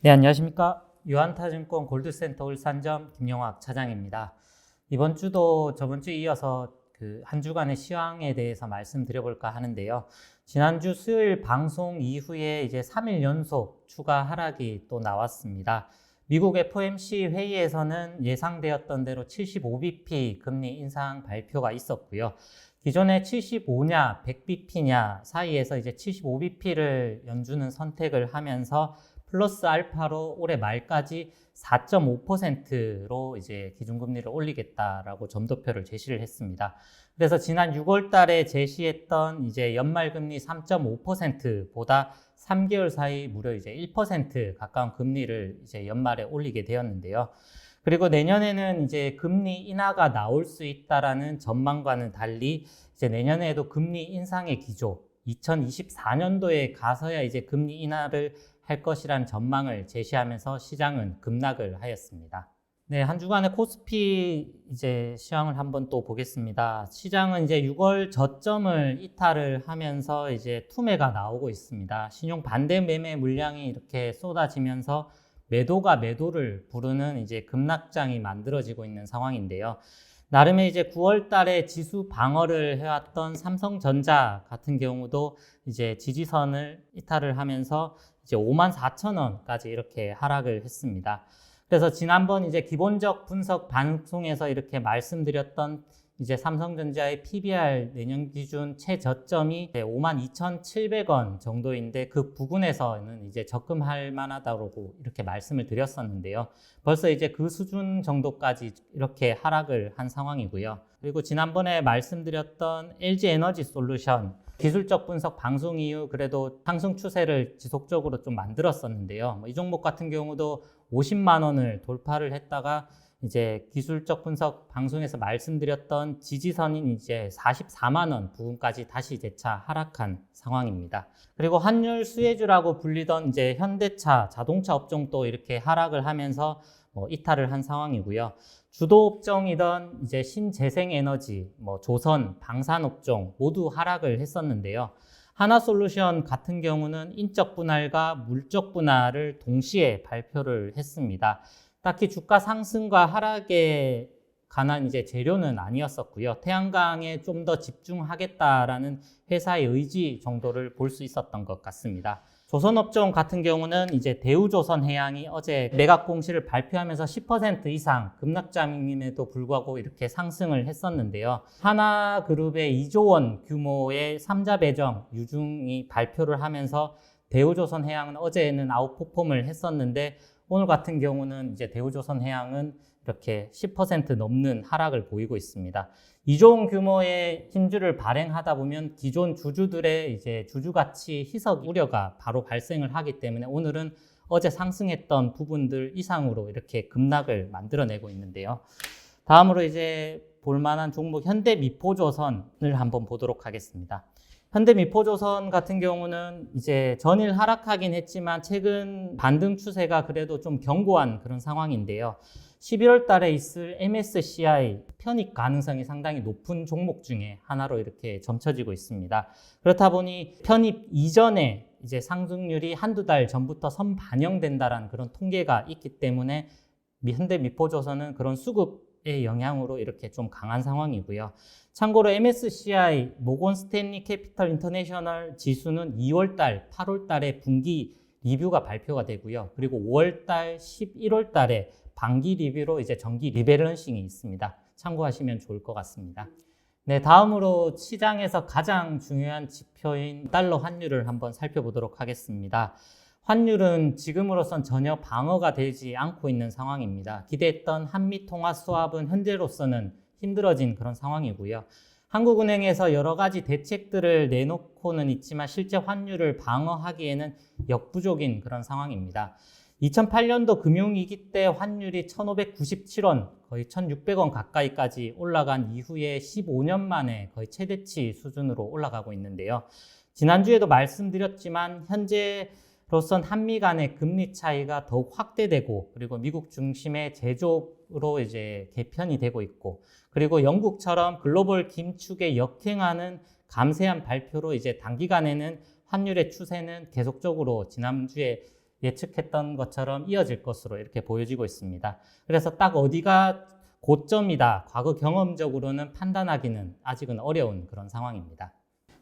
네, 안녕하십니까. 유한타증권 골드센터 울산점 김영학 차장입니다. 이번 주도 저번 주에 이어서 한 주간의 시황에 대해서 말씀드려볼까 하는데요. 지난주 수요일 방송 이후에 이제 3일 연속 추가 하락이 또 나왔습니다. 미국 FOMC 회의에서는 예상되었던 대로 75bp 금리 인상 발표가 있었고요. 기존에 75냐, 100bp냐 사이에서 이제 75bp를 연준은 선택을 하면서 플러스 알파로 올해 말까지 4.5%로 이제 기준금리를 올리겠다라고 점도표를 제시를 했습니다. 그래서 지난 6월 달에 제시했던 이제 연말금리 3.5%보다 3개월 사이 무려 이제 1% 가까운 금리를 이제 연말에 올리게 되었는데요. 그리고 내년에는 이제 금리 인하가 나올 수 있다라는 전망과는 달리 이제 내년에도 금리 인상의 기조, 2024년도에 가서야 이제 금리 인하를 할 것이라는 전망을 제시하면서 시장은 급락을 하였습니다. 네, 한 주간의 코스피 이제 시황을 한번 또 보겠습니다. 시장은 이제 6월 저점을 이탈을 하면서 이제 투매가 나오고 있습니다. 신용 반대 매매 물량이 이렇게 쏟아지면서 매도가 매도를 부르는 이제 급락장이 만들어지고 있는 상황인데요. 나름의 이제 9월 달에 지수 방어를 해왔던 삼성전자 같은 경우도 이제 지지선을 이탈을 하면서 이제 54,000원까지 이렇게 하락을 했습니다. 그래서 지난번 이제 기본적 분석 방송에서 이렇게 말씀드렸던 이제 삼성전자의 PBR 내년 기준 최저점이 52,700원 정도인데 그 부근에서는 이제 접근할 만하다고 이렇게 말씀을 드렸었는데요. 벌써 이제 그 수준 정도까지 이렇게 하락을 한 상황이고요. 그리고 지난번에 말씀드렸던 LG에너지솔루션 기술적 분석 방송 이후 그래도 상승 추세를 지속적으로 좀 만들었었는데요. 이 종목 같은 경우도 50만 원을 돌파를 했다가 이제 기술적 분석 방송에서 말씀드렸던 지지선인 이제 44만 원 부근까지 다시 재차 하락한 상황입니다. 그리고 환율 수혜주라고 불리던 이제 현대차, 자동차 업종도 이렇게 하락을 하면서 이탈을 한 상황이고요. 주도 업종이던 이제 신재생에너지, 조선, 방산업종 모두 하락을 했었는데요. 하나솔루션 같은 경우는 인적 분할과 물적 분할을 동시에 발표를 했습니다. 딱히 주가 상승과 하락에 관한 이제 재료는 아니었었고요. 태양광에 좀 더 집중하겠다라는 회사의 의지 정도를 볼 수 있었던 것 같습니다. 조선업종 같은 경우는 이제 대우조선해양이 어제 매각 공시를 발표하면서 10% 이상 급락장임에도 불구하고 이렇게 상승을 했었는데요. 하나그룹의 2조 원 규모의 3자 배정 유중이 발표를 하면서 대우조선해양은 어제는 아웃퍼폼을 했었는데 오늘 같은 경우는 이제 대우조선해양은 이렇게 10% 넘는 하락을 보이고 있습니다. 2조 원 규모의 신주를 발행하다 보면 기존 주주들의 이제 주주가치 희석 우려가 바로 발생을 하기 때문에 오늘은 어제 상승했던 부분들 이상으로 이렇게 급락을 만들어내고 있는데요. 다음으로 이제 볼만한 종목 현대미포조선을 한번 보도록 하겠습니다. 현대미포조선 같은 경우는 이제 전일 하락하긴 했지만 최근 반등 추세가 그래도 좀 견고한 그런 상황인데요. 11월 달에 있을 MSCI 편입 가능성이 상당히 높은 종목 중에 하나로 이렇게 점쳐지고 있습니다. 그렇다 보니 편입 이전에 이제 상승률이 한두 달 전부터 선반영된다라는 그런 통계가 있기 때문에 현대미포조선은 그런 수급의 영향으로 이렇게 좀 강한 상황이고요. 참고로 MSCI 모건 스탠리 캐피털 인터내셔널 지수는 2월 달, 8월 달에 분기 리뷰가 발표가 되고요. 그리고 5월 달, 11월 달에 반기 리뷰로 이제 정기 리밸런싱이 있습니다. 참고하시면 좋을 것 같습니다. 네, 다음으로 시장에서 가장 중요한 지표인 달러 환율을 한번 살펴보도록 하겠습니다. 환율은 지금으로선 전혀 방어가 되지 않고 있는 상황입니다. 기대했던 한미 통화 수합은 현재로서는 힘들어진 그런 상황이고요. 한국은행에서 여러 가지 대책들을 내놓고는 있지만 실제 환율을 방어하기에는 역부족인 그런 상황입니다. 2008년도 금융위기 때 환율이 1,597원, 거의 1,600원 가까이까지 올라간 이후에 15년 만에 거의 최대치 수준으로 올라가고 있는데요. 지난주에도 말씀드렸지만 현재로선 한미 간의 금리 차이가 더욱 확대되고 그리고 미국 중심의 제조로 이제 개편이 되고 있고 그리고 영국처럼 글로벌 긴축에 역행하는 감세한 발표로 이제 단기간에는 환율의 추세는 계속적으로 지난주에 예측했던 것처럼 이어질 것으로 이렇게 보여지고 있습니다. 그래서 딱 어디가 고점이다, 과거 경험적으로는 판단하기는 아직은 어려운 그런 상황입니다.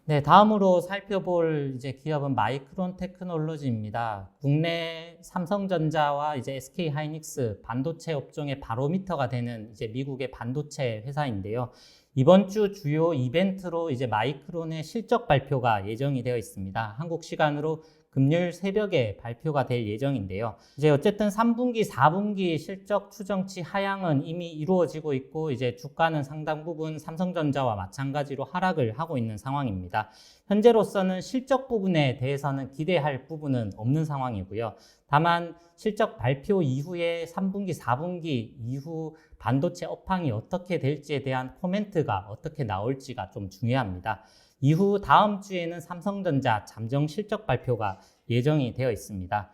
네, 다음으로 살펴볼 이제 기업은 마이크론 테크놀로지입니다. 국내 삼성전자와 이제 SK 하이닉스 반도체 업종의 바로미터가 되는 이제 미국의 반도체 회사인데요. 이번 주 주요 이벤트로 이제 마이크론의 실적 발표가 예정이 되어 있습니다. 한국 시간으로 금요일 새벽에 발표가 될 예정인데요. 이제 어쨌든 3분기, 4분기 실적 추정치 하향은 이미 이루어지고 있고, 이제 주가는 상당 부분 삼성전자와 마찬가지로 하락을 하고 있는 상황입니다. 현재로서는 실적 부분에 대해서는 기대할 부분은 없는 상황이고요. 다만 실적 발표 이후에 3분기, 4분기 이후 반도체 업황이 어떻게 될지에 대한 코멘트가 어떻게 나올지가 좀 중요합니다. 이후 다음 주에는 삼성전자 잠정 실적 발표가 예정이 되어 있습니다.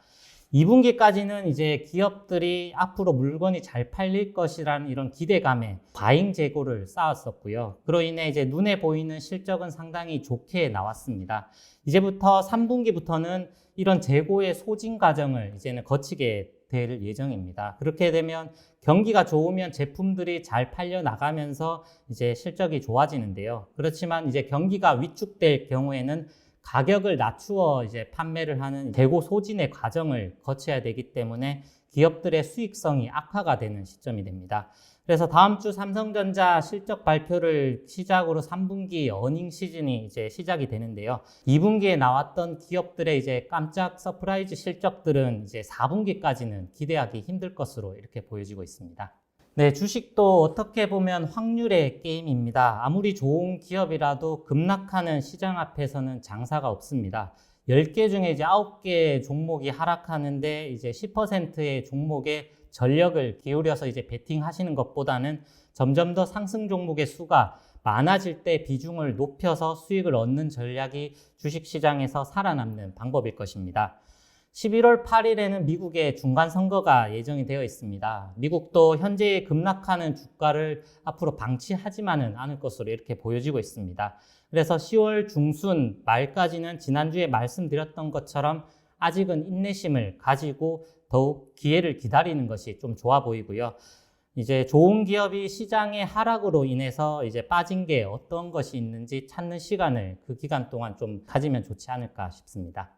2분기까지는 이제 기업들이 앞으로 물건이 잘 팔릴 것이라는 이런 기대감에 과잉 재고를 쌓았었고요. 그로 인해 이제 눈에 보이는 실적은 상당히 좋게 나왔습니다. 이제부터 3분기부터는 이런 재고의 소진 과정을 이제는 거치게 될 예정입니다. 그렇게 되면 경기가 좋으면 제품들이 잘 팔려 나가면서 이제 실적이 좋아지는데요. 그렇지만 이제 경기가 위축될 경우에는 가격을 낮추어 이제 판매를 하는 재고 소진의 과정을 거쳐야 되기 때문에 기업들의 수익성이 악화가 되는 시점이 됩니다. 그래서 다음 주 삼성전자 실적 발표를 시작으로 3분기 어닝 시즌이 이제 시작이 되는데요. 2분기에 나왔던 기업들의 이제 깜짝 서프라이즈 실적들은 이제 4분기까지는 기대하기 힘들 것으로 이렇게 보여지고 있습니다. 네, 주식도 어떻게 보면 확률의 게임입니다. 아무리 좋은 기업이라도 급락하는 시장 앞에서는 장사가 없습니다. 10개 중에 이제 9개 종목이 하락하는데 이제 10%의 종목에 전력을 기울여서 이제 베팅 하시는 것보다는 점점 더 상승 종목의 수가 많아질 때 비중을 높여서 수익을 얻는 전략이 주식시장에서 살아남는 방법일 것입니다. 11월 8일에는 미국의 중간선거가 예정이 되어 있습니다. 미국도 현재 급락하는 주가를 앞으로 방치하지만은 않을 것으로 이렇게 보여지고 있습니다. 그래서 10월 중순 말까지는 지난주에 말씀드렸던 것처럼 아직은 인내심을 가지고 더욱 기회를 기다리는 것이 좀 좋아 보이고요. 이제 좋은 기업이 시장의 하락으로 인해서 이제 빠진 게 어떤 것이 있는지 찾는 시간을 그 기간 동안 좀 가지면 좋지 않을까 싶습니다.